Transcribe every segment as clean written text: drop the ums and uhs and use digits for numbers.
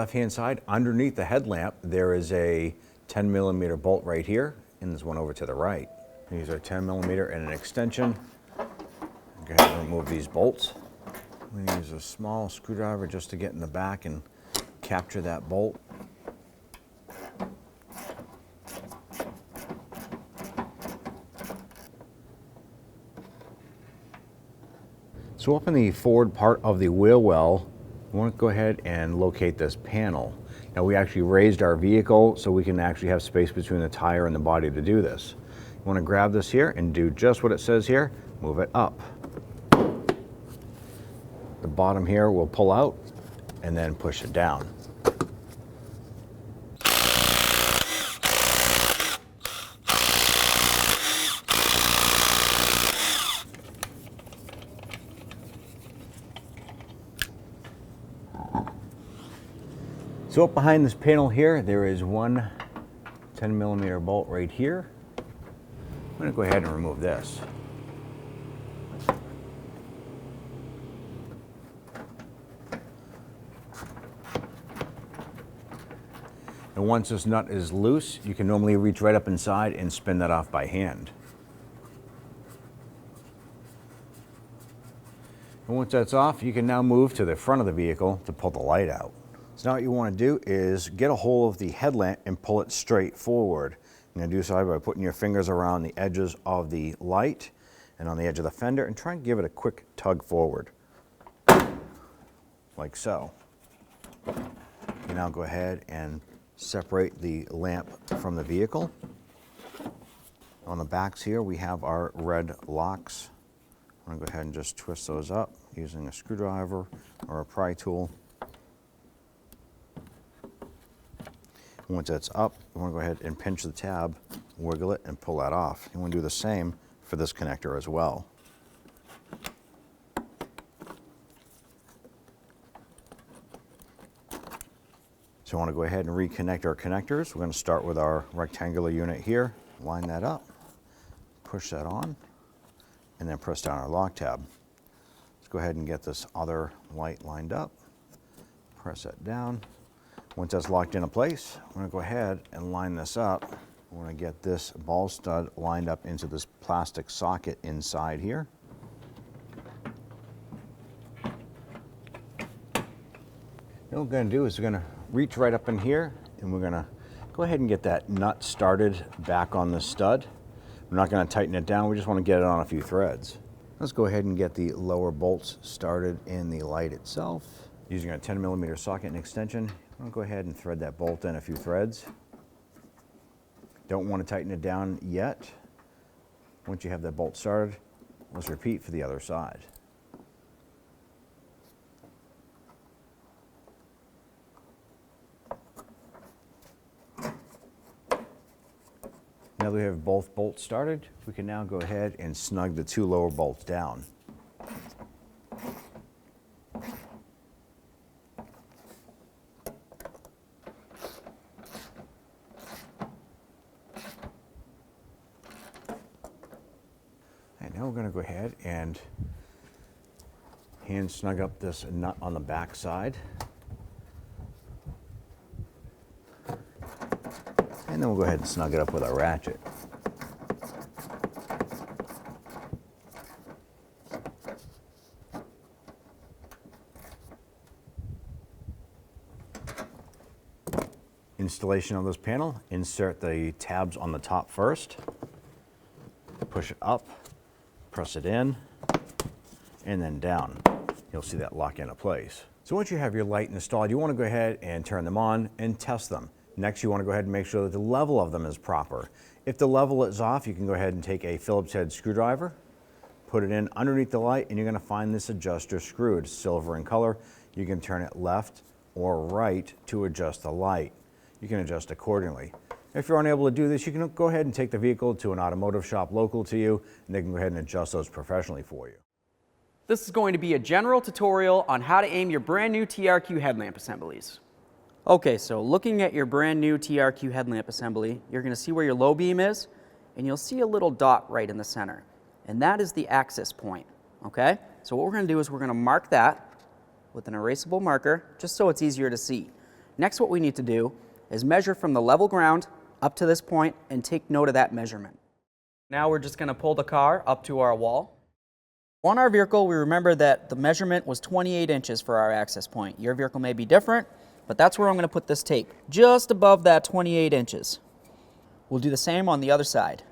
left-hand side, underneath the headlamp, there is a 10mm bolt right here, and there's one over to the right. These are 10mm and an extension. Go ahead and remove these bolts. I'm going to use a small screwdriver just to get in the back and capture that bolt. So up in the forward part of the wheel well, we want to go ahead and locate this panel. Now we actually raised our vehicle so we can actually have space between the tire and the body to do this. You want to grab this here and do just what it says here, move it up. The bottom here will pull out and then push it down. So up behind this panel here, there is one 10mm bolt right here. I'm going to go ahead and remove this. And once this nut is loose, you can normally reach right up inside and spin that off by hand. And once that's off, you can now move to the front of the vehicle to pull the light out. So now what you want to do is get a hold of the headlamp and pull it straight forward. You're going to do so by putting your fingers around the edges of the light and on the edge of the fender and try and give it a quick tug forward, like so. You now go ahead and separate the lamp from the vehicle. On the backs here we have our red locks. I'm going to go ahead and just twist those up using a screwdriver or a pry tool. Once that's up, you want to go ahead and pinch the tab, wiggle it, and pull that off. You want to do the same for this connector as well. So I want to go ahead and reconnect our connectors. We're going to start with our rectangular unit here, line that up, push that on, and then press down our lock tab. Let's go ahead and get this other light lined up, press that down. Once that's locked into place, I'm going to go ahead and line this up. I want to get this ball stud lined up into this plastic socket inside here. What we're going to do is we're going to reach right up in here and we're going to go ahead and get that nut started back on the stud. We're not going to tighten it down, we just want to get it on a few threads. Let's go ahead and get the lower bolts started in the light itself. Using a 10mm socket and extension, I'll go ahead and thread that bolt in a few threads. Don't want to tighten it down yet. Once you have that bolt started, let's repeat for the other side. Now that we have both bolts started, we can now go ahead and snug the two lower bolts down. And now we're going to go ahead and hand snug up this nut on the back side. And then we'll go ahead and snug it up with our ratchet. Installation of this panel, insert the tabs on the top first, push it up, press it in, and then down. You'll see that lock into place. So once you have your light installed, you want to go ahead and turn them on and test them. Next, you want to go ahead and make sure that the level of them is proper. If the level is off, you can go ahead and take a Phillips head screwdriver, put it in underneath the light, and you're going to find this adjuster screw. It's silver in color. You can turn it left or right to adjust the light. You can adjust accordingly. If you're unable to do this, you can go ahead and take the vehicle to an automotive shop local to you, and they can go ahead and adjust those professionally for you. This is going to be a general tutorial on how to aim your brand new TRQ headlamp assemblies. Okay, so looking at your brand new TRQ headlamp assembly, you're going to see where your low beam is, and you'll see a little dot right in the center. And that is the access point, okay? So what we're going to do is we're going to mark that with an erasable marker, just so it's easier to see. Next, what we need to do is measure from the level ground up to this point and take note of that measurement. Now we're just going to pull the car up to our wall. On our vehicle, we remember that the measurement was 28 inches for our access point. Your vehicle may be different, but that's where I'm going to put this tape, just above that 28 inches. We'll do the same on the other side.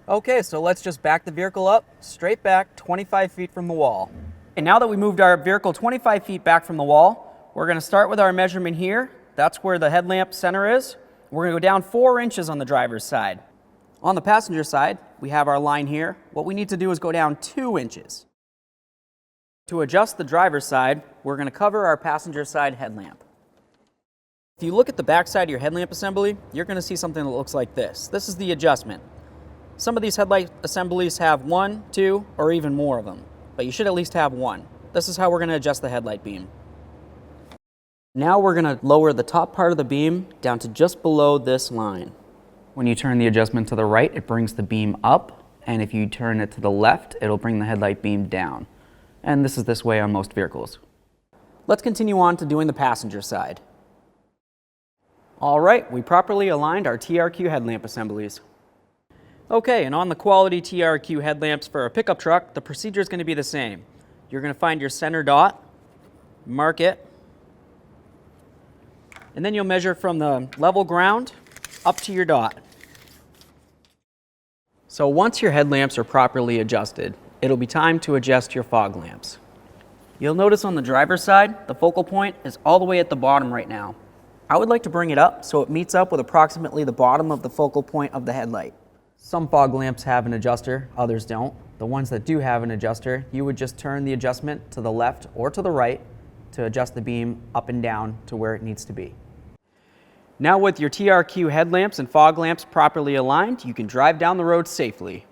Okay, so let's just back the vehicle up, straight back 25 feet from the wall. And now that we moved our vehicle 25 feet back from the wall, we're going to start with our measurement here. That's where the headlamp center is. We're going to go down 4 inches on the driver's side. On the passenger side, we have our line here. What we need to do is go down 2 inches. To adjust the driver's side, we're going to cover our passenger side headlamp. If you look at the back side of your headlamp assembly, you're going to see something that looks like this. This is the adjustment. Some of these headlight assemblies have 1, 2, or even more of them, but you should at least have one. This is how we're going to adjust the headlight beam. Now we're going to lower the top part of the beam down to just below this line. When you turn the adjustment to the right, it brings the beam up, and if you turn it to the left, it'll bring the headlight beam down. And this is this way on most vehicles. Let's continue on to doing the passenger side. All right, we properly aligned our TRQ headlamp assemblies. Okay, and on the quality TRQ headlamps for a pickup truck, the procedure is going to be the same. You're going to find your center dot, mark it, and then you'll measure from the level ground up to your dot. So once your headlamps are properly adjusted, it'll be time to adjust your fog lamps. You'll notice on the driver's side, the focal point is all the way at the bottom right now. I would like to bring it up so it meets up with approximately the bottom of the focal point of the headlight. Some fog lamps have an adjuster, others don't. The ones that do have an adjuster, you would just turn the adjustment to the left or to the right to adjust the beam up and down to where it needs to be. Now with your TRQ headlamps and fog lamps properly aligned, you can drive down the road safely.